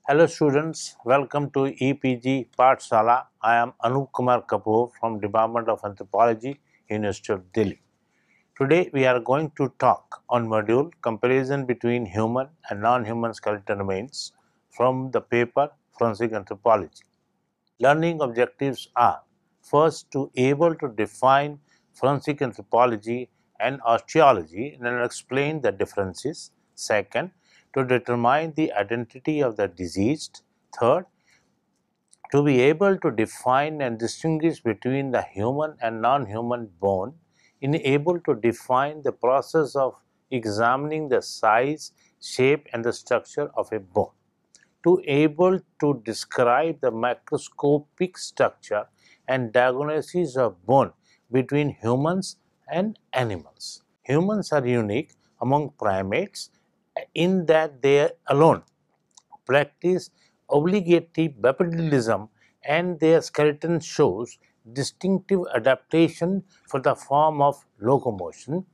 Hello students, welcome to EPG Pathshala. I am Anup Kumar Kapoor from Department of Anthropology, University of Delhi. Today we are going to talk on module comparison between human and non-human skeletal remains from the paper Forensic Anthropology. Learning objectives are first to able to define forensic anthropology and osteology and explain the differences. Second, to determine the identity of the deceased. Third, to be able to define and distinguish between the human and non-human bone, in able to define the process of examining the size, shape and the structure of a bone, to able to describe the macroscopic structure and diagnosis of bone between humans and animals. Humans are unique among primates in that they alone practice obligatory bipedalism and their skeleton shows distinctive adaptation for the form of locomotion.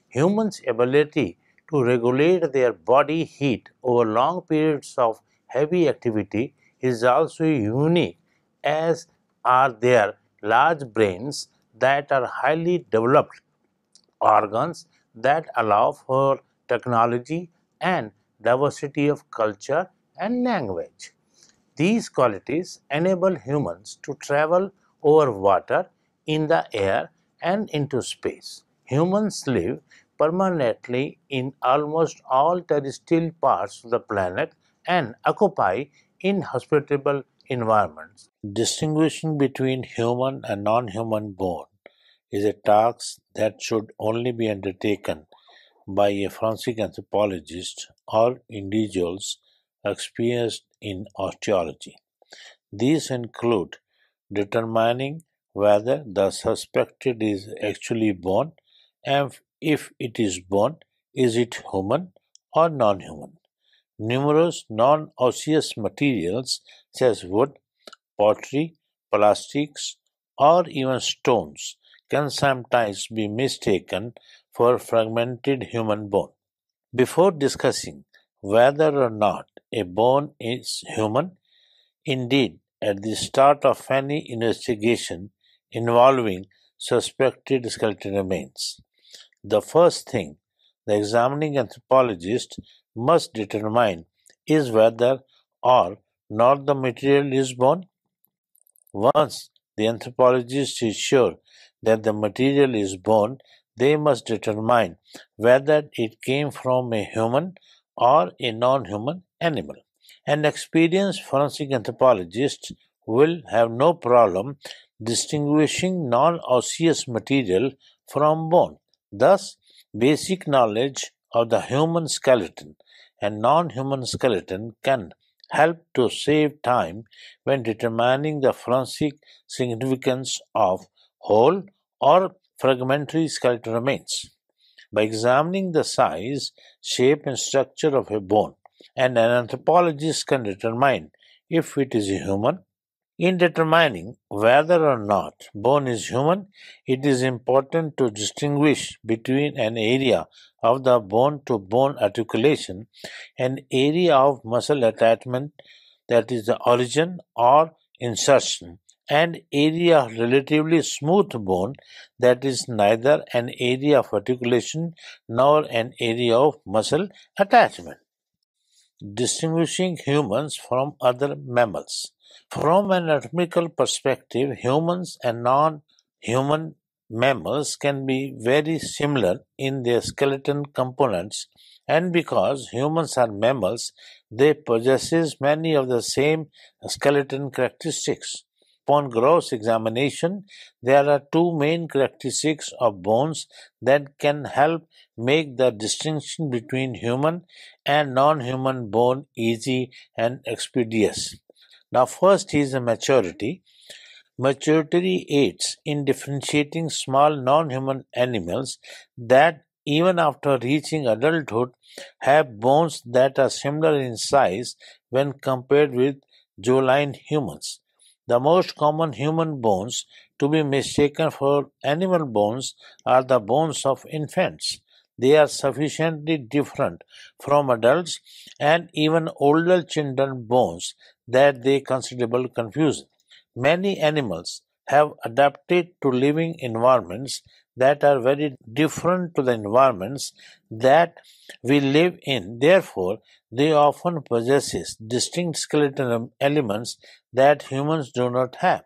Humans' ability to regulate their body heat over long periods of heavy activity is also unique, as are their large brains that are highly developed organs that allow for technology and diversity of culture and language. These qualities enable humans to travel over water, in the air, and into space. Humans live permanently in almost all terrestrial parts of the planet and occupy inhospitable environments. Distinguishing between human and non-human bone is a task that should only be undertaken by a forensic anthropologist or individuals experienced in osteology. These include determining whether the suspected is actually bone, and if it is bone, is it human or non-human. Numerous non-osseous materials such as wood, pottery, plastics, or even stones can sometimes be mistaken for fragmented human bone. Before discussing whether or not a bone is human, indeed, at the start of any investigation involving suspected skeletal remains, the first thing the examining anthropologist must determine is whether or not the material is bone. Once the anthropologist is sure that the material is bone, they must determine whether it came from a human or a non-human animal. An experienced forensic anthropologist will have no problem distinguishing non-osseous material from bone. Thus, basic knowledge of the human skeleton and non-human skeleton can help to save time when determining the forensic significance of whole or fragmentary skeletal remains. By examining the size, shape, and structure of a bone, and an anthropologist can determine if it is human. In determining whether or not bone is human, it is important to distinguish between an area of the bone to bone articulation, an area of muscle attachment, that is the origin or insertion, and area of relatively smooth bone, that is neither an area of articulation nor an area of muscle attachment. Distinguishing humans from other mammals. From an anatomical perspective, humans and non-human mammals can be very similar in their skeleton components, and because humans are mammals, they possess many of the same skeleton characteristics. Upon gross examination, there are two main characteristics of bones that can help make the distinction between human and non-human bone easy and expeditious. Now, first is maturity. Maturity aids in differentiating small non-human animals that, even after reaching adulthood, have bones that are similar in size when compared with juveniles humans. The most common human bones to be mistaken for animal bones are the bones of infants. they are sufficiently different from adults and even older children bones that they considerable confusion. Many animals have adapted to living environments that are very different to the environments that we live in. Therefore, they often possess distinct skeletal elements that humans do not have.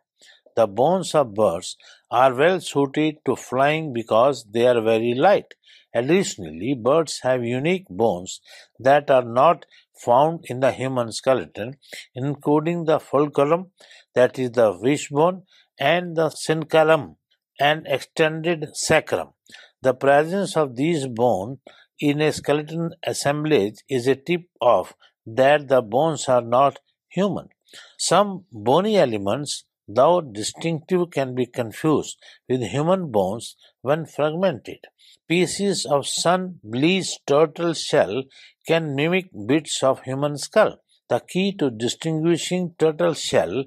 The bones of birds are well suited to flying because they are very light. Additionally, birds have unique bones that are not found in the human skeleton, including the fulcrum, that is the wishbone, and the syncytium and extended sacrum. The presence of these bones in a skeleton assemblage is a tip off that the bones are not human. Some bony elements, though distinctive, can be confused with human bones when fragmented. Pieces of sun-bleached turtle shell can mimic bits of human skull. The key to distinguishing turtle shell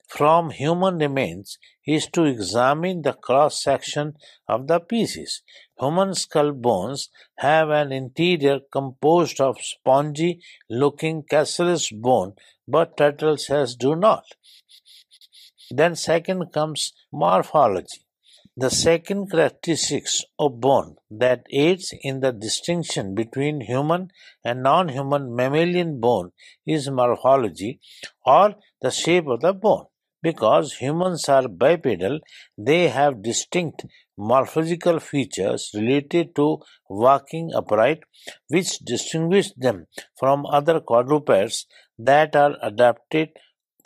from human remains is to examine the cross section of the pieces. Human skull bones have an interior composed of spongy looking caseous bone, but turtle shells do not. Then second comes morphology. The second characteristic of bone that aids in the distinction between human and non-human mammalian bone is morphology, or the shape of the bone. Because humans are bipedal, they have distinct morphological features related to walking upright, which distinguish them from other quadrupeds that are adapted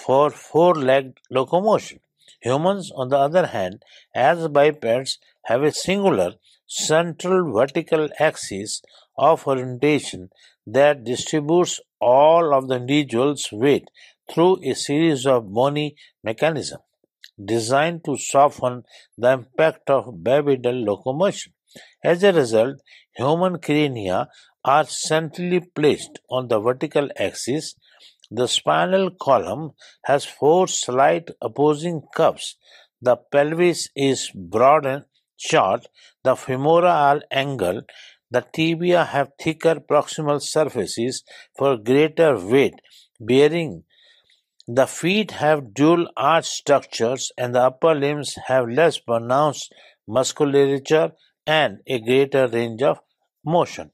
for four-legged locomotion. Humans, on the other hand, as bipeds, have a singular central vertical axis of orientation that distributes all of the individual's weight through a series of bony mechanisms designed to soften the impact of bipedal locomotion. As a result, human crania are centrally placed on the vertical axis. The spinal column has four slight opposing curves. The pelvis is broad and short. The femora are angled. The tibia have thicker proximal surfaces for greater weight bearing. The feet have dual arch structures and the upper limbs have less pronounced musculature and a greater range of motion.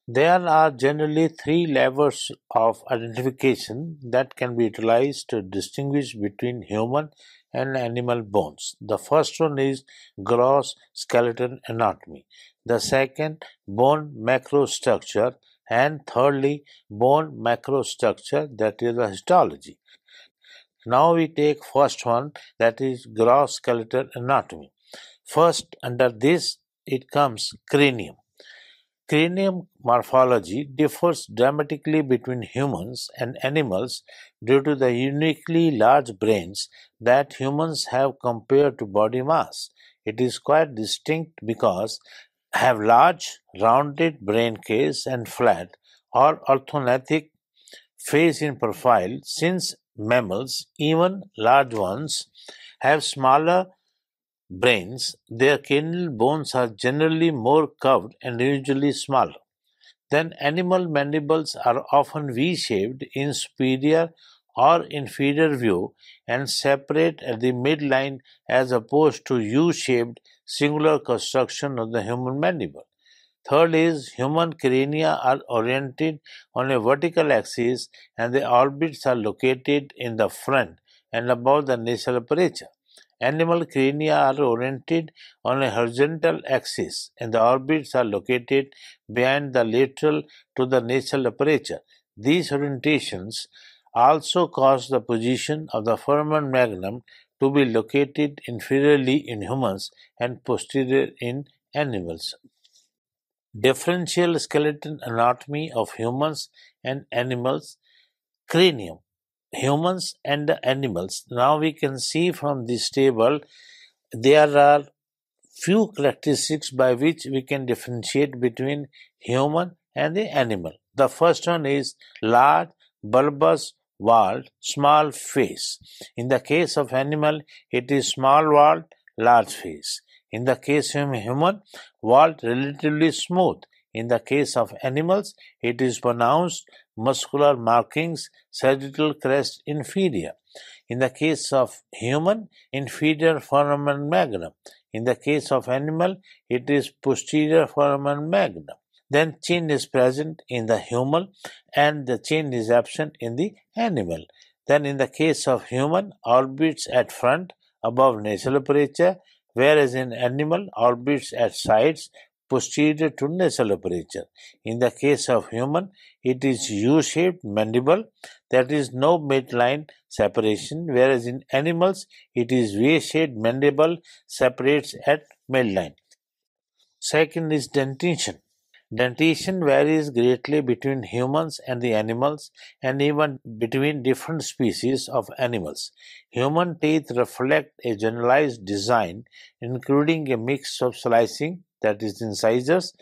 There are generally three levels of identification that can be utilized to distinguish between human and animal bones. The first one is gross skeletal anatomy, the second, bone macrostructure, and thirdly, bone macrostructure, that is the histology. Now we take first one, that is gross skeletal anatomy. First, under this, it comes cranium. Cranium morphology differs dramatically between humans and animals due to the uniquely large brains that humans have compared to body mass. It is quite distinct because have large rounded brain case and flat or orthognathic face in profile, since mammals, even large ones, have smaller brains. Their cranial bones are generally more curved and usually smaller. Then animal mandibles are often V-shaped in superior or inferior view and separate at the midline as opposed to U-shaped singular construction of the human mandible. Third is human crania are oriented on a vertical axis and the orbits are located in the front and above the nasal aperture. Animal crania are oriented on a horizontal axis and the orbits are located behind the lateral to the nasal aperture. These orientations also cause the position of the foramen magnum to be located inferiorly in humans and posterior in animals. Differential skeletal anatomy of humans and animals. Cranium. Humans and the animals. Now we can see from this table there are few characteristics by which we can differentiate between human and the animal. The first one is large, bulbous, walled, small face. In the case of animal, it is small walled, large face. In the case of human, vault relatively smooth. In the case of animals, it is pronounced muscular markings, sagittal crest inferior. In the case of human, inferior foramen magnum. In the case of animal, it is posterior foramen magnum. Then chin is present in the human and the chin is absent in the animal. Then in the case of human, orbits at front above nasal aperture, whereas in animal, orbits at sides posterior to nasal aperture. In the case of human, it is U-shaped mandible, there is no midline separation, whereas in animals, it is V-shaped mandible separates at midline. Second is dentition. Dentition varies greatly between humans and the animals and even between different species of animals. Human teeth reflect a generalized design including a mix of slicing, that is incisors,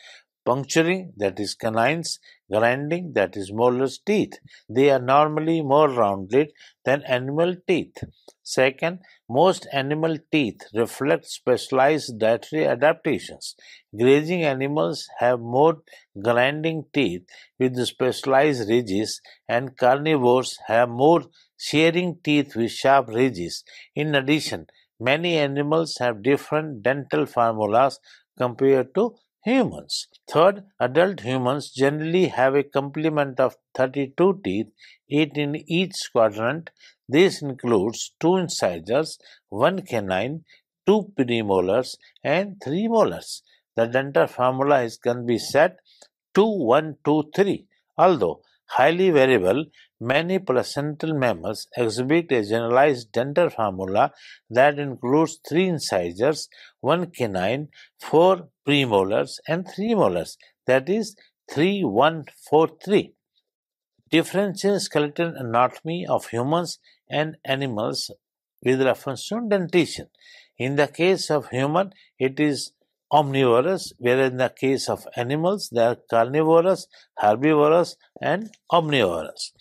puncturing, that is canines, grinding, that is molars teeth. They are normally more rounded than animal teeth. Second, most animal teeth reflect specialized dietary adaptations. Grazing animals have more grinding teeth with specialized ridges, and carnivores have more shearing teeth with sharp ridges. In addition, many animals have different dental formulas compared to humans. Third, adult humans generally have a complement of 32 teeth, 8 in each quadrant. This includes 2 incisors, 1 canine, 2 premolars, and 3 molars. The dental formula can be set 2, 1, 2, 3. Although highly variable, many placental mammals exhibit a generalized dental formula that includes 3 incisors, 1 canine, 4 premolars, and 3 molars, that is 3, 1, 4, 3. Differential skeletal anatomy of humans and animals with reference to dentition. In the case of human, it is omnivorous, whereas in the case of animals, they are carnivorous, herbivorous, and omnivorous.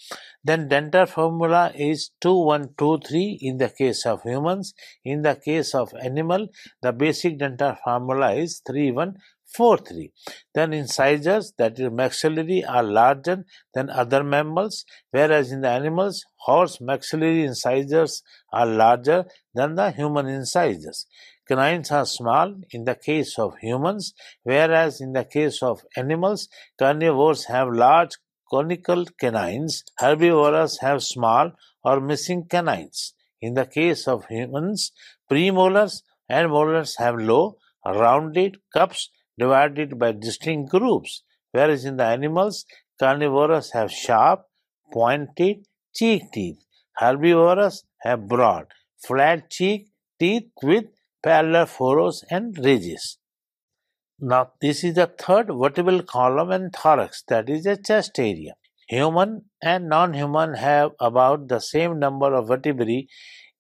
Then dental formula is 2, 1, 2, 3 in the case of humans. In the case of animal, the basic dental formula is 3, 1, 4, 3. Then incisors, that is maxillary, are larger than other mammals, whereas in the animals, horse maxillary incisors are larger than the human incisors. Canines are small in the case of humans, whereas in the case of animals, carnivores have large conical canines, herbivores have small or missing canines. In the case of humans, premolars and molars have low, rounded cups divided by distinct groups, whereas in the animals, carnivores have sharp, pointed cheek teeth. Herbivores have broad, flat cheek teeth with parallel furrows and ridges. Now, this is the third vertebral column and thorax, that is the chest area. Human and non-human have about the same number of vertebrae.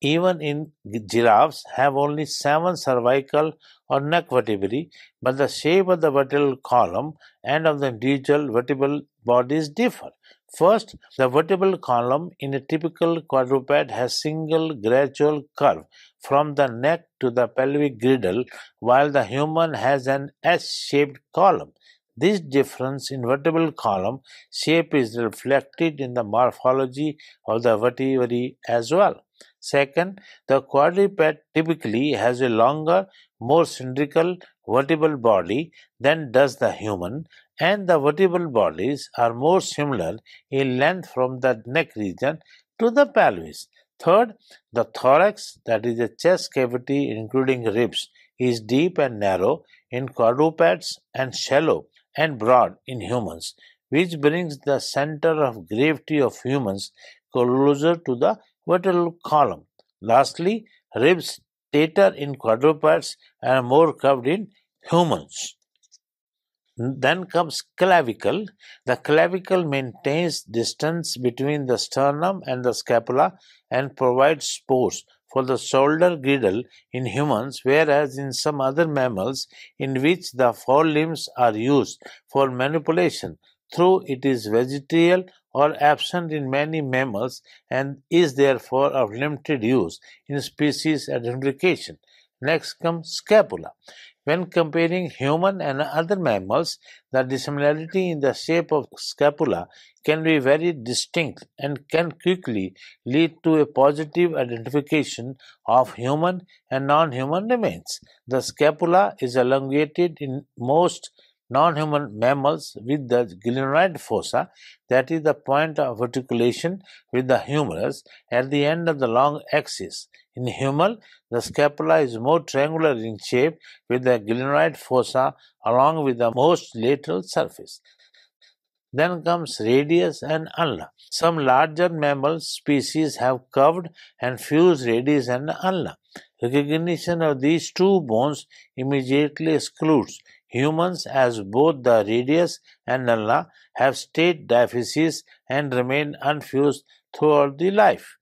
Even in giraffes have only 7 cervical or neck vertebrae, but the shape of the vertebral column and of the individual vertebral bodies differ. First, the vertebral column in a typical quadruped has single gradual curve from the neck to the pelvic girdle, while the human has an S-shaped column. This difference in vertebral column shape is reflected in the morphology of the vertebrae as well. Second, the quadruped typically has a longer, more cylindrical vertebral body than does the human, and the vertebral bodies are more similar in length from the neck region to the pelvis. Third, the thorax, that is the chest cavity including ribs, is deep and narrow in quadrupeds and shallow and broad in humans, which brings the center of gravity of humans closer to the vertebral column. Lastly, ribs taper in quadrupeds and are more curved in humans. Then comes clavicle. The clavicle maintains distance between the sternum and the scapula and provides supports for the shoulder girdle in humans, whereas in some other mammals in which the forelimbs are used for manipulation, though it is vegetal or absent in many mammals and is therefore of limited use in species identification. Next comes scapula. When comparing human and other mammals, the dissimilarity in the shape of scapula can be very distinct and can quickly lead to a positive identification of human and non-human remains. The scapula is elongated in most non-human mammals with the glenoid fossa, that is the point of articulation with the humerus at the end of the long axis. In human, the scapula is more triangular in shape with the glenoid fossa along with the most lateral surface. Then comes radius and ulna. Some larger mammal species have curved and fused radius and ulna. Recognition of these two bones immediately excludes humans, as both the radius and ulna have state diaphyses and remain unfused throughout the life.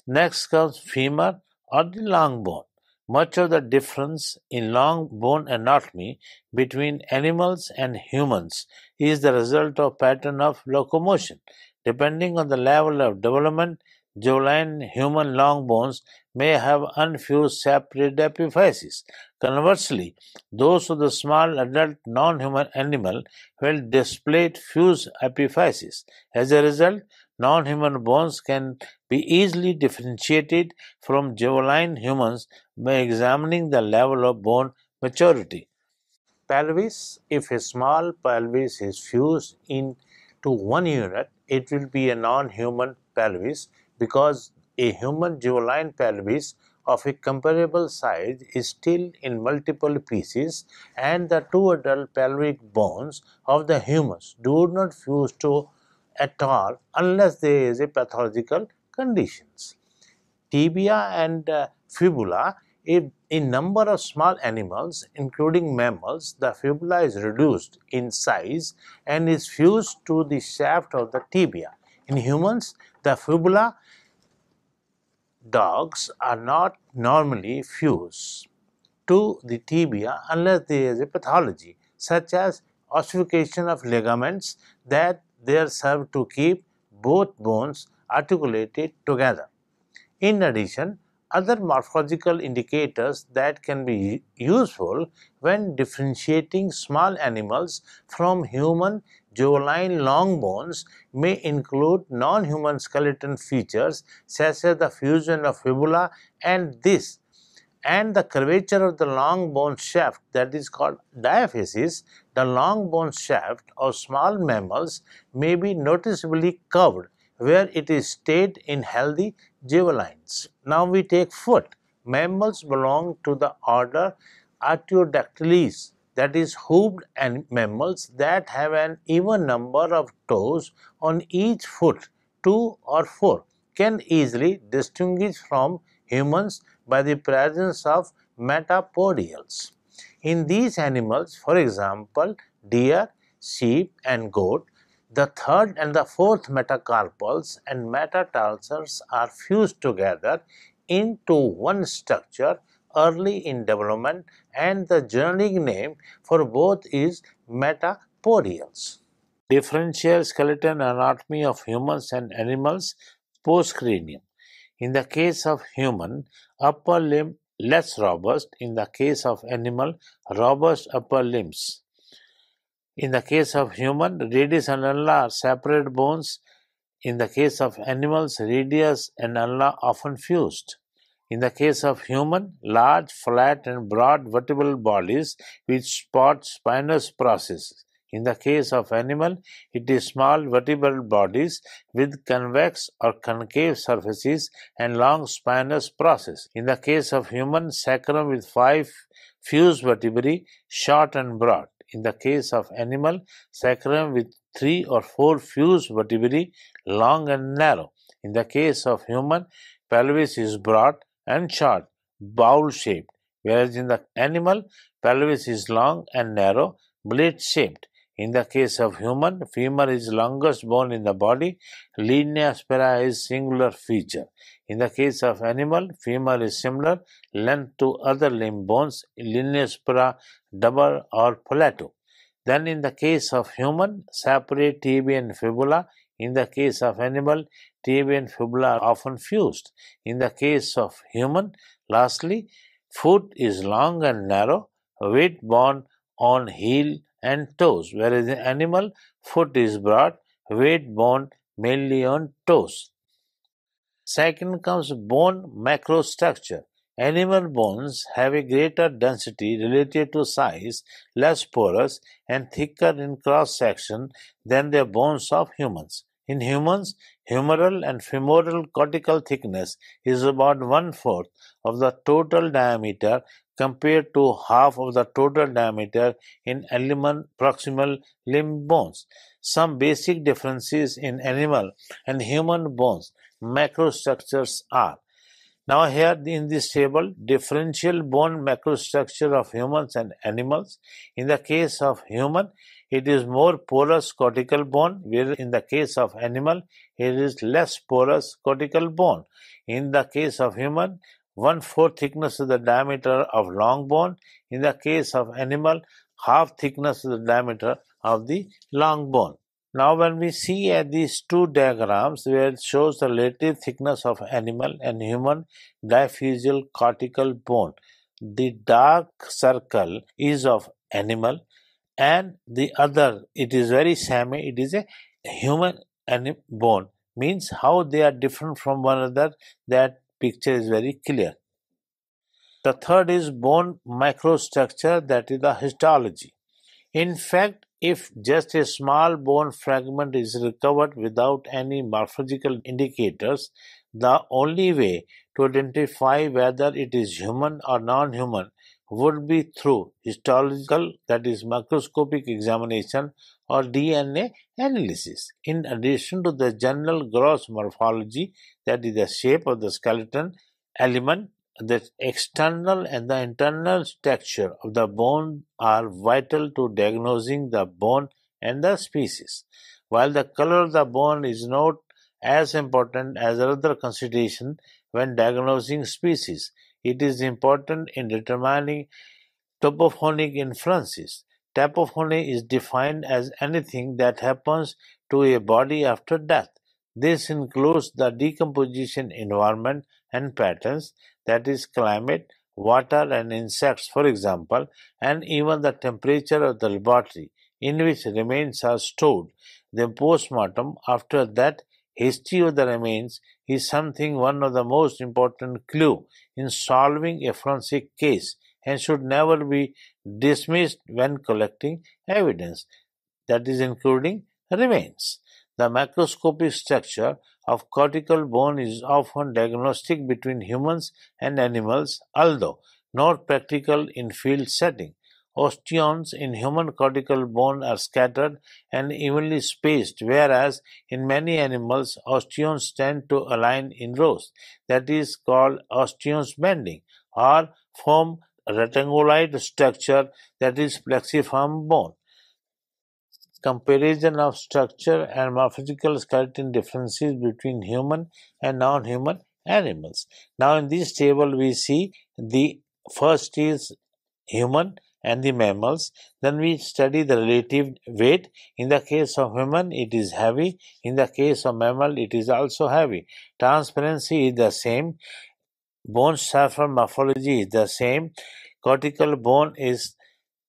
Next comes femur or the long bone. Much of the difference in long bone anatomy between animals and humans is the result of pattern of locomotion. Depending on the level of development, juvenile human long bones may have unfused separate epiphyses. Conversely, those of the small adult non-human animal will display fused epiphyses. As a result, non-human bones can be easily differentiated from juvenile humans by examining the level of bone maturity. Pelvis, if a small pelvis is fused into one unit, it will be a non-human pelvis because a human juvenile pelvis of a comparable size is still in multiple pieces, and the two adult pelvic bones of the humus do not fuse to at all unless there is a pathological conditions. Tibia and fibula. In number of small animals, including mammals, the fibula is reduced in size and is fused to the shaft of the tibia. In humans, the fibula dogs are not normally fused to the tibia unless there is a pathology, such as ossification of ligaments that there serve to keep both bones articulated together. In addition, other morphological indicators that can be useful when differentiating small animals from human juvenile long bones may include non-human skeleton features such as the fusion of fibula and this and the curvature of the long bone shaft, that is called diaphysis. The long bone shaft of small mammals may be noticeably curved where it is stayed in healthy juveniles. Now we take foot. Mammals belong to the order Artiodactyles, that is hoofed mammals that have an even number of toes on each foot, 2 or 4, can easily distinguish from humans by the presence of metapodials. In these animals, for example, deer, sheep, and goat, the third and the fourth metacarpals and metatarsals are fused together into one structure early in development, and the generic name for both is metapodials. Differential skeleton anatomy of humans and animals postcranium. In the case of human, upper limb less robust. In the case of animal, robust upper limbs. In the case of human, radius and ulna are separate bones. In the case of animals, radius and ulna often fused. In the case of human, large, flat and broad vertebral bodies with spinous processes. In the case of animal, it is small vertebral bodies with convex or concave surfaces and long spinous process. In the case of human, sacrum with 5 fused vertebrae, short and broad. In the case of animal, sacrum with 3 or 4 fused vertebrae, long and narrow. In the case of human, pelvis is broad and short, bowl-shaped, whereas in the animal, pelvis is long and narrow, blade-shaped. In the case of human, femur is longest bone in the body, linea aspera is singular feature. In the case of animal, femur is similar length to other limb bones, linea aspera double or plateau. Then in the case of human, separate tibia and fibula. In the case of animal, tibia and fibula are often fused. In the case of human, lastly, Foot is long and narrow, weight borne on heel and toes, whereas in animal, foot is broad, weight borne mainly on toes. Second comes bone macrostructure. Animal bones have a greater density relative to size, less porous, and thicker in cross section than the bones of humans. In humans, humeral and femoral cortical thickness is about one-fourth of the total diameter compared to half of the total diameter in animal proximal limb bones. Some basic differences in animal and human bones macrostructures are. Now here in this table, differential bone macrostructure of humans and animals. In the case of human, it is more porous cortical bone, whereas in the case of animal, it is less porous cortical bone. In the case of human, one-fourth thickness of the diameter of long bone. In the case of animal, half thickness of the diameter of the long bone. Now when we see at these two diagrams where it shows the relative thickness of animal and human diaphyseal cortical bone, the dark circle is of animal and the other, it is very same, it is a human bone. Means how they are different from one another, that picture is very clear. The third is bone microstructure, that is the histology. In fact, if just a small bone fragment is recovered without any morphological indicators, the only way to identify whether it is human or non-human would be through histological, that is microscopic examination, or DNA analysis. In addition to the general gross morphology, that is the shape of the skeleton element, the external and the internal texture of the bone are vital to diagnosing the bone and the species. While the color of the bone is not as important as other consideration when diagnosing species, it is important in determining topophonic inferences. Topophony is defined as anything that happens to a body after death. This includes the decomposition environment and patterns, that is, climate, water, and insects, for example, and even the temperature of the laboratory in which remains are stored. The postmortem, after that, history of the remains is something one of the most important clue in solving a forensic case and should never be dismissed when collecting evidence, that is, including remains. The macroscopic structure of cortical bone is often diagnostic between humans and animals, although not practical in field setting. Osteons in human cortical bone are scattered and evenly spaced, whereas in many animals, osteons tend to align in rows. That is called osteons bending, or form reticuloid structure, that is plexiform bone. Comparison of structure and morphological skeleton differences between human and non-human animals. Now in this table we see the first is human and the mammals. Then we study the relative weight. In the case of human, it is heavy. In the case of mammal, it is also heavy. Transparency is the same. Bone surface morphology is the same. Cortical bone is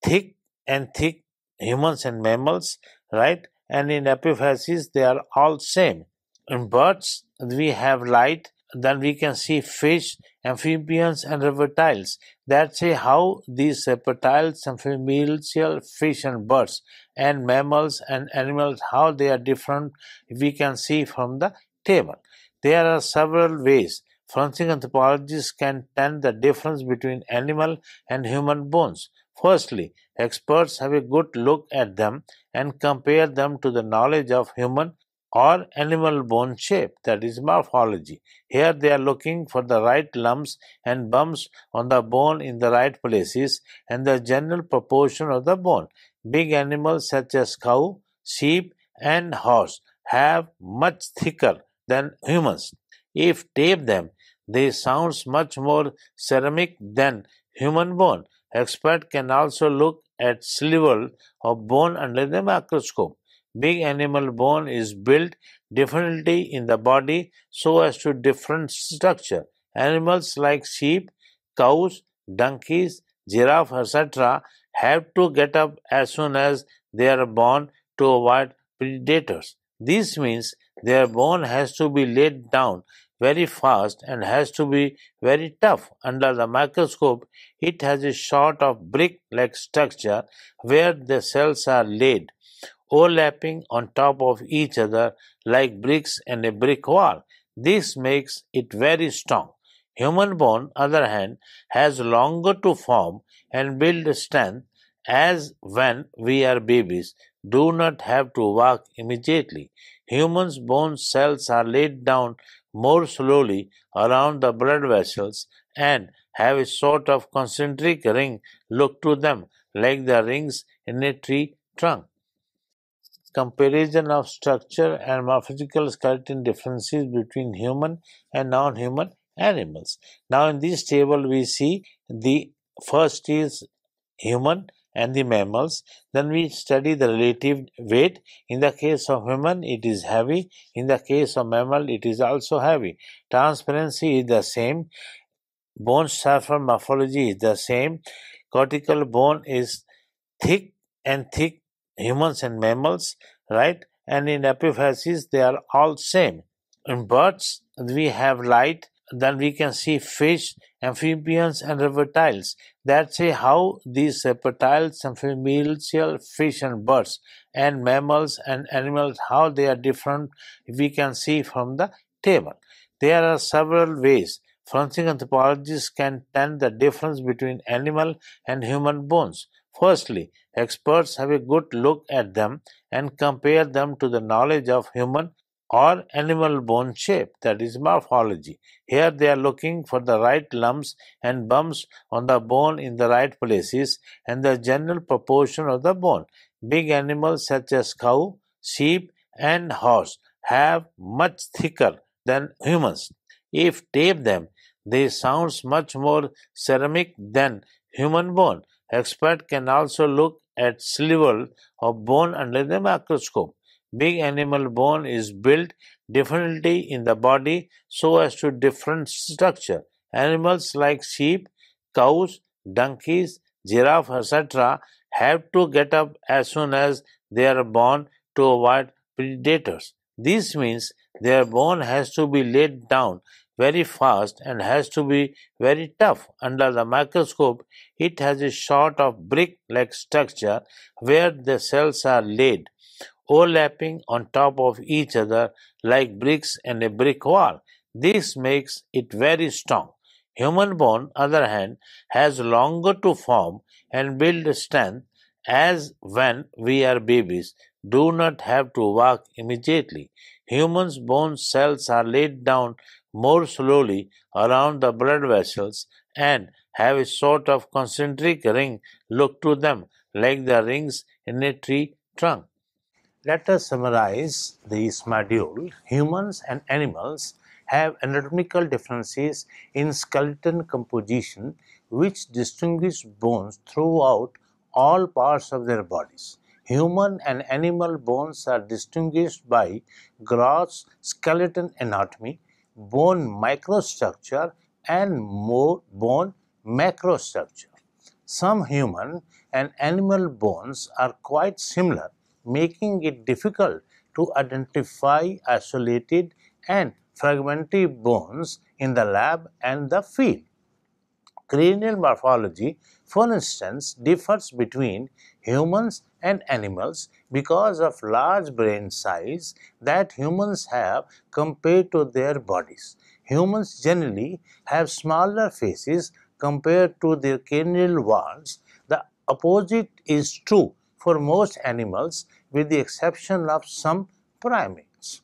thick and thick, humans and mammals, right? And in epiphyses, they are all same. In birds, we have light. Then we can see fish, amphibians, and reptiles. That's how these reptiles, amphibians, fish, and birds, and mammals and animals, how they are different, we can see from the table. There are several ways forensic anthropologists can tell the difference between animal and human bones. Firstly, experts have a good look at them and compare them to the knowledge of human or animal bone shape, that is morphology. Here they are looking for the right lumps and bumps on the bone in the right places and the general proportion of the bone. Big animals such as cow, sheep, and horse have much thicker than humans. If tape them, they sound much more ceramic than human bone. Expert can also look at sliver of bone under the microscope. Big animal bone is built differently in the body so as to different structure. Animals like sheep, cows, donkeys, giraffe, etc. have to get up as soon as they are born to avoid predators. This means their bone has to be laid down very fast and has to be very tough. Under the microscope, it has a sort of brick-like structure where the cells are laid, overlapping on top of each other like bricks in a brick wall. This makes it very strong. Human bone, other hand, has longer to form and build strength as when we are babies, do not have to walk immediately. Humans' bone cells are laid down more slowly around the blood vessels and have a sort of concentric ring look to them, like the rings in a tree trunk. Comparison of structure and morphological skeleton differences between human and non-human animals. Now in this table we see the first is human and the mammals. Then we study the relative weight. In the case of human it is heavy. In the case of mammal it is also heavy. Transparency is the same. Bone structure morphology is the same. Cortical bone is thick and thick, humans and mammals, right? And in epiphyses they are all same. In birds we have light, then we can see fish, amphibians and reptiles. That's how these reptiles, amphibians, fish and birds and mammals and animals, how they are different, we can see from the table. There are several ways forensic anthropologists can tell the difference between animal and human bones. Firstly, experts have a good look at them and compare them to the knowledge of human or animal bone shape, that is morphology. Here they are looking for the right lumps and bumps on the bone in the right places and the general proportion of the bone. Big animals such as cow, sheep, and horse have much thicker than humans. If tape them, they sound much more ceramic than human bone. Expert can also look at sliver of bone under the microscope. Big animal bone is built differently in the body so as to different structure. Animals like sheep, cows, donkeys, giraffe, etc. have to get up as soon as they are born to avoid predators. This means their bone has to be laid down very fast and has to be very tough. Under the microscope, it has a sort of brick-like structure where the cells are laid, overlapping on top of each other like bricks in a brick wall. This makes it very strong. Human bone, other hand, has longer to form and build strength as when we are babies, do not have to walk immediately. Humans' bone cells are laid down more slowly around the blood vessels and have a sort of concentric ring look to them, like the rings in a tree trunk. Let us summarize this module. Humans and animals have anatomical differences in skeleton composition which distinguish bones throughout all parts of their bodies. Human and animal bones are distinguished by gross skeleton anatomy, bone microstructure, and more bone macrostructure. Some human and animal bones are quite similar, making it difficult to identify isolated and fragmentary bones in the lab and the field. Cranial morphology, for instance, differs between humans and animals because of large brain size that humans have compared to their bodies. Humans generally have smaller faces compared to their cranial walls. The opposite is true for most animals with the exception of some primates.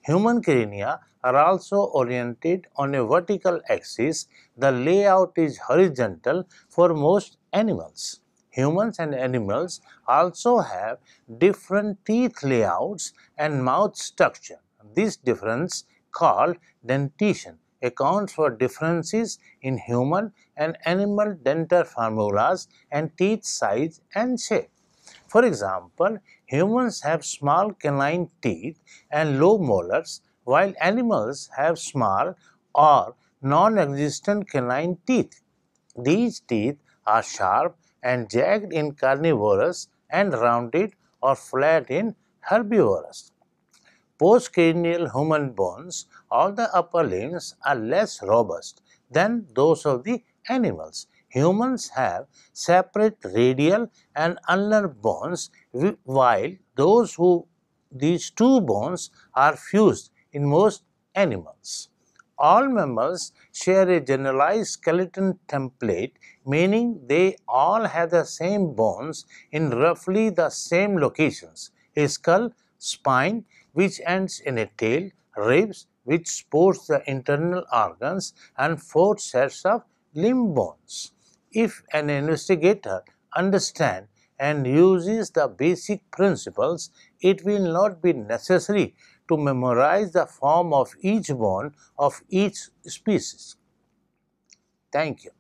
Human crania are also oriented on a vertical axis. The layout is horizontal for most animals. Humans and animals also have different teeth layouts and mouth structure. This difference, called dentition, accounts for differences in human and animal dental formulas and teeth size and shape. For example, humans have small canine teeth and low molars, while animals have small or non-existent canine teeth. These teeth are sharp and jagged in carnivorous and rounded or flat in herbivorous. Postcranial human bones of the upper limbs are less robust than those of the animals. Humans have separate radial and ulnar bones, while these two bones are fused in most animals. All mammals share a generalized skeleton template, meaning they all have the same bones in roughly the same locations: a skull, spine, which ends in a tail, ribs, which supports the internal organs, and four sets of limb bones. If an investigator understands and uses the basic principles, it will not be necessary to memorize the form of each bone of each species. Thank you.